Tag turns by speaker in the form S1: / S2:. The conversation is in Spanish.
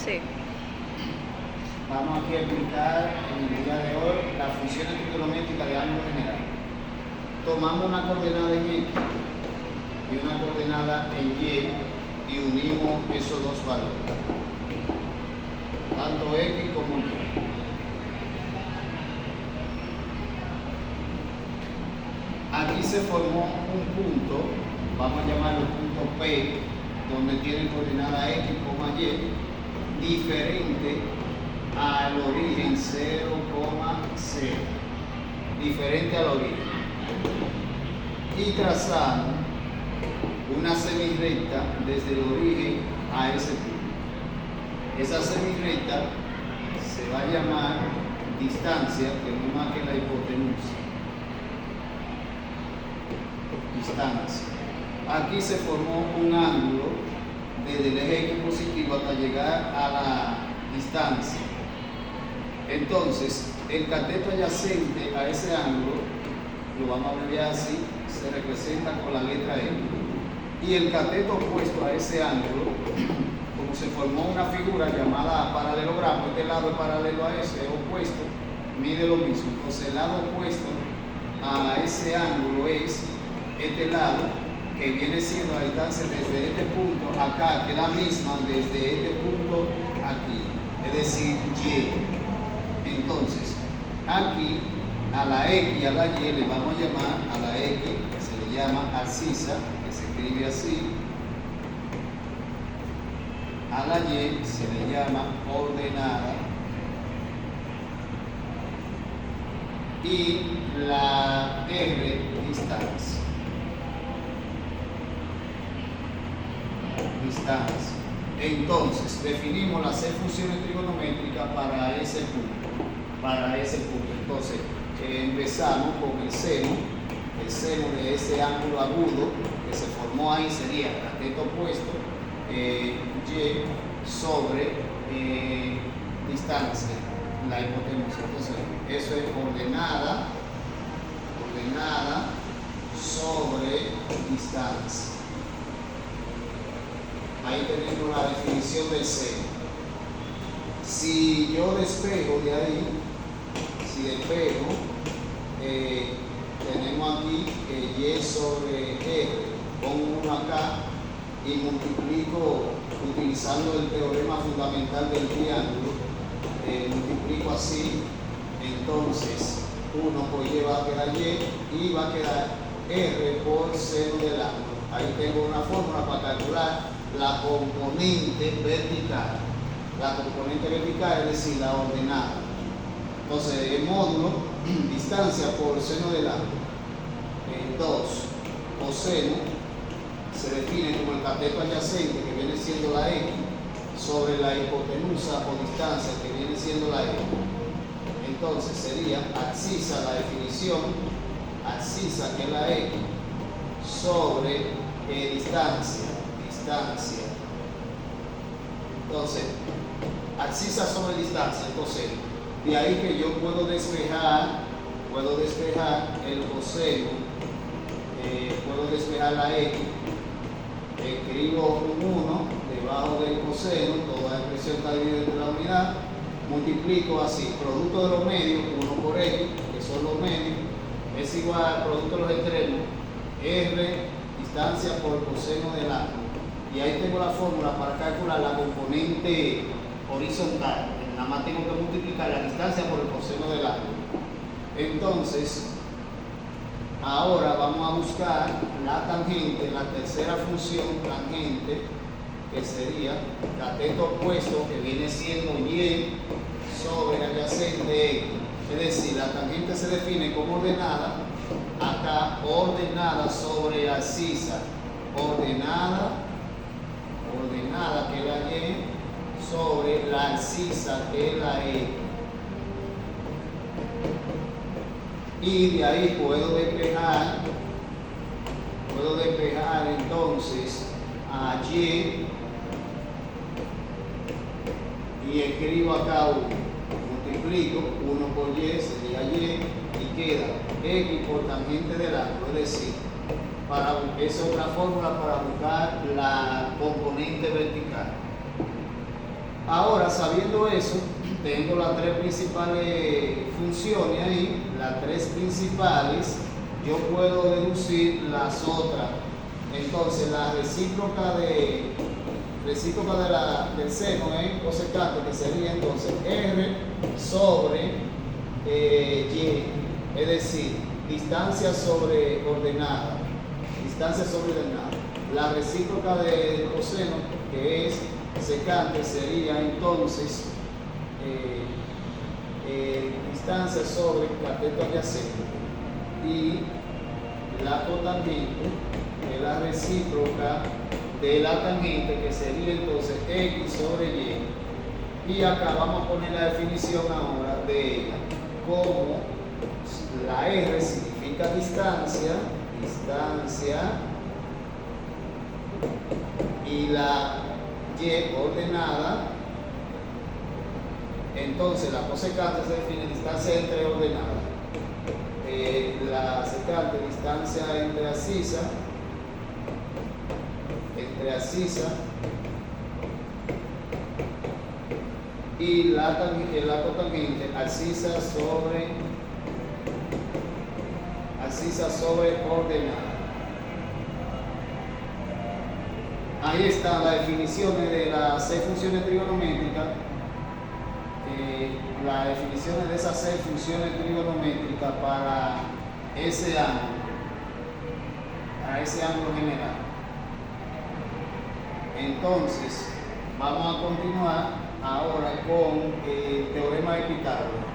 S1: Sí.
S2: Vamos aquí a explicar en el día de hoy las funciones trigonométricas de ángulo general. Tomamos una coordenada en X y una coordenada en Y y unimos esos dos valores, tanto X como Y. Aquí se formó un punto, vamos a llamarlo punto P, donde tiene coordenada X, Y, diferente al origen 0,0, diferente al origen. Y trazamos una semirrecta desde el origen a ese punto. Esa semirrecta se va a llamar distancia, que no es más que la hipotenusa. Distancia. Aquí se formó un ángulo desde el eje X positivo hasta llegar a la distancia. Entonces, el cateto adyacente a ese ángulo, lo vamos a abreviar así, se representa con la letra E. Y el cateto opuesto a ese ángulo, como se formó una figura llamada paralelogramo, este lado es paralelo a ese, es opuesto, mide lo mismo. Entonces, el lado opuesto a ese ángulo es este lado, que viene siendo la distancia desde este punto acá, que es la misma desde este punto aquí, es decir, Y. Entonces, aquí a la X y a la Y le vamos a llamar, a la X que se le llama abscisa, que se escribe así, a la Y se le llama ordenada, y la R distancia. Entonces, definimos las 6 funciones trigonométricas para ese punto. Entonces, empezamos con el seno de ese ángulo agudo que se formó ahí sería cateto opuesto, Y sobre distancia, la hipotenusa. Entonces, eso es ordenada sobre distancia. Ahí tenemos la definición del seno. Si yo despejo de ahí, tenemos aquí Y sobre R, pongo uno acá y multiplico utilizando el teorema fundamental del triángulo, multiplico así, entonces 1 por Y va a quedar Y va a quedar R por seno del ángulo. Ahí tengo una fórmula para calcular la componente vertical. La componente vertical es decir, la ordenada. Entonces, el módulo, distancia por seno del ángulo. 2, coseno, se define como el cateto adyacente, que viene siendo la X, sobre la hipotenusa o distancia, que viene siendo la Y. Entonces, sería abscisa, la definición, abscisa, que es la X, sobre distancia. Entonces, abscisa sobre distancia. Entonces, de ahí que yo puedo despejar el coseno, puedo despejar la X, escribo un 1 debajo del coseno, toda expresión está dividida entre la unidad, multiplico así, producto de los medios, 1 por X, que son los medios, es igual al producto de los extremos, R, distancia por coseno del ángulo. Y ahí tengo la fórmula para calcular la componente horizontal. Nada más tengo que multiplicar la distancia por el coseno del ángulo. Entonces, ahora vamos a buscar la tangente, la tercera función tangente, que sería cateto opuesto, que viene siendo Y sobre adyacente X. Es decir, la tangente se define como ordenada, acá ordenada sobre abscisa, ordenada que es la Y, sobre la abscisa que es la E. Y de ahí puedo despejar entonces a Y y escribo acá 1. Multiplico 1 por Y, sería Y, y queda X por tangente del ángulo, es decir, esa es otra fórmula para buscar la componente vertical. Ahora, sabiendo eso, tengo las tres principales funciones ahí, las tres principales, yo puedo deducir las otras. Entonces, la recíproca del seno es cosecante, que sería entonces R sobre Y, es decir, distancia sobre ordenada. La recíproca del coseno, que es secante, sería entonces distancia sobre cateto adyacente, y la cotangente, que es la recíproca de la tangente, que sería entonces X sobre Y. Y acá vamos a poner la definición ahora de ella, como la R significa distancia, y la Y ordenada. Entonces la cosecante se define distancia entre ordenadas. La secante, distancia entre abscisa, y la cotangente, abscisa sobre ordenada. Ahí están las definiciones de las 6 funciones trigonométricas. Las definiciones de esas 6 funciones trigonométricas para ese ángulo general. Entonces, vamos a continuar ahora con el teorema de Pitágoras.